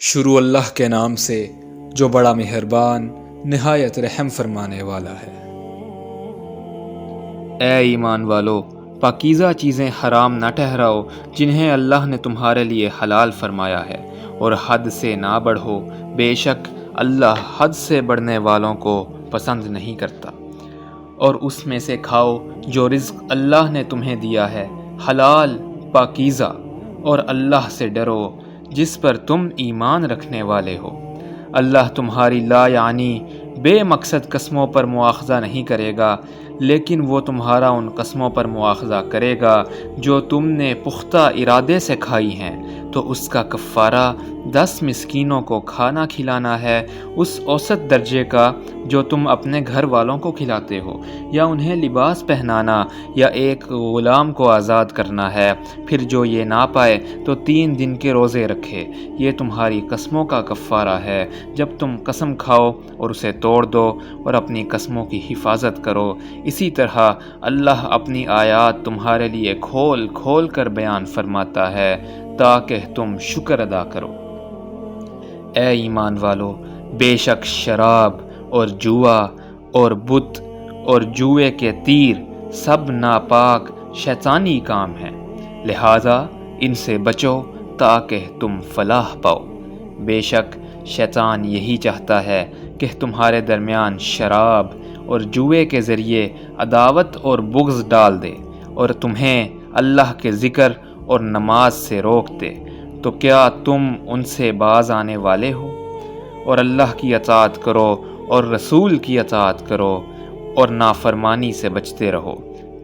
شروع اللہ کے نام سے جو بڑا مہربان نہایت رحم فرمانے والا ہے۔ اے ایمان والو، پاکیزہ چیزیں حرام نہ ٹھہراؤ جنہیں اللہ نے تمہارے لیے حلال فرمایا ہے، اور حد سے نہ بڑھو، بے شک اللہ حد سے بڑھنے والوں کو پسند نہیں کرتا۔ اور اس میں سے کھاؤ جو رزق اللہ نے تمہیں دیا ہے، حلال پاکیزہ، اور اللہ سے ڈرو جس پر تم ایمان رکھنے والے ہو۔ اللہ تمہاری لا یعنی بے مقصد قسموں پر مواخذہ نہیں کرے گا، لیکن وہ تمہارا ان قسموں پر مواخذہ کرے گا جو تم نے پختہ ارادے سے کھائی ہیں، تو اس کا کفارہ 10 مسکینوں کو کھانا کھلانا ہے، اس اوسط درجے کا جو تم اپنے گھر والوں کو کھلاتے ہو، یا انہیں لباس پہنانا، یا ایک غلام کو آزاد کرنا ہے۔ پھر جو یہ نہ پائے تو 3 دن کے روزے رکھے۔ یہ تمہاری قسموں کا کفارہ ہے جب تم قسم کھاؤ اور اسے توڑ دو، اور اپنی قسموں کی حفاظت کرو۔ اسی طرح اللہ اپنی آیات تمہارے لیے کھول کھول کر بیان فرماتا ہے تاکہ تم شکر ادا کرو۔ اے ایمان والو، بے شک شراب اور جوا اور بت اور جوئے کے تیر سب ناپاک شیطانی کام ہیں، لہذا ان سے بچو تاکہ تم فلاح پاؤ۔ بے شک شیطان یہی چاہتا ہے کہ تمہارے درمیان شراب اور جوئے کے ذریعے عداوت اور بغض ڈال دے، اور تمہیں اللہ کے ذکر اور نماز سے روک دے۔ تو کیا تم ان سے باز آنے والے ہو؟ اور اللہ کی اطاعت کرو اور رسول کی اطاعت کرو، اور نافرمانی سے بچتے رہو۔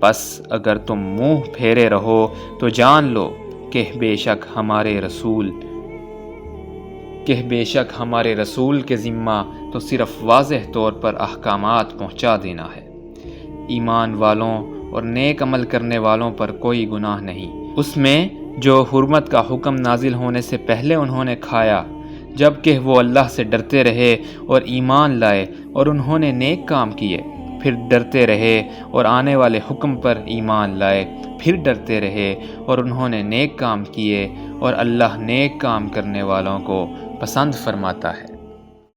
پس اگر تم منہ پھیرے رہو تو جان لو کہ بے شک ہمارے رسول کے ذمہ تو صرف واضح طور پر احکامات پہنچا دینا ہے۔ ایمان والوں اور نیک عمل کرنے والوں پر کوئی گناہ نہیں اس میں جو حرمت کا حکم نازل ہونے سے پہلے انہوں نے کھایا، جبکہ وہ اللہ سے ڈرتے رہے اور ایمان لائے، اور انہوں نے نیک کام کیے، پھر ڈرتے رہے اور آنے والے حکم پر ایمان لائے، پھر ڈرتے رہے اور انہوں نے نیک کام کیے، اور اللہ نیک کام کرنے والوں کو پسند فرماتا ہے۔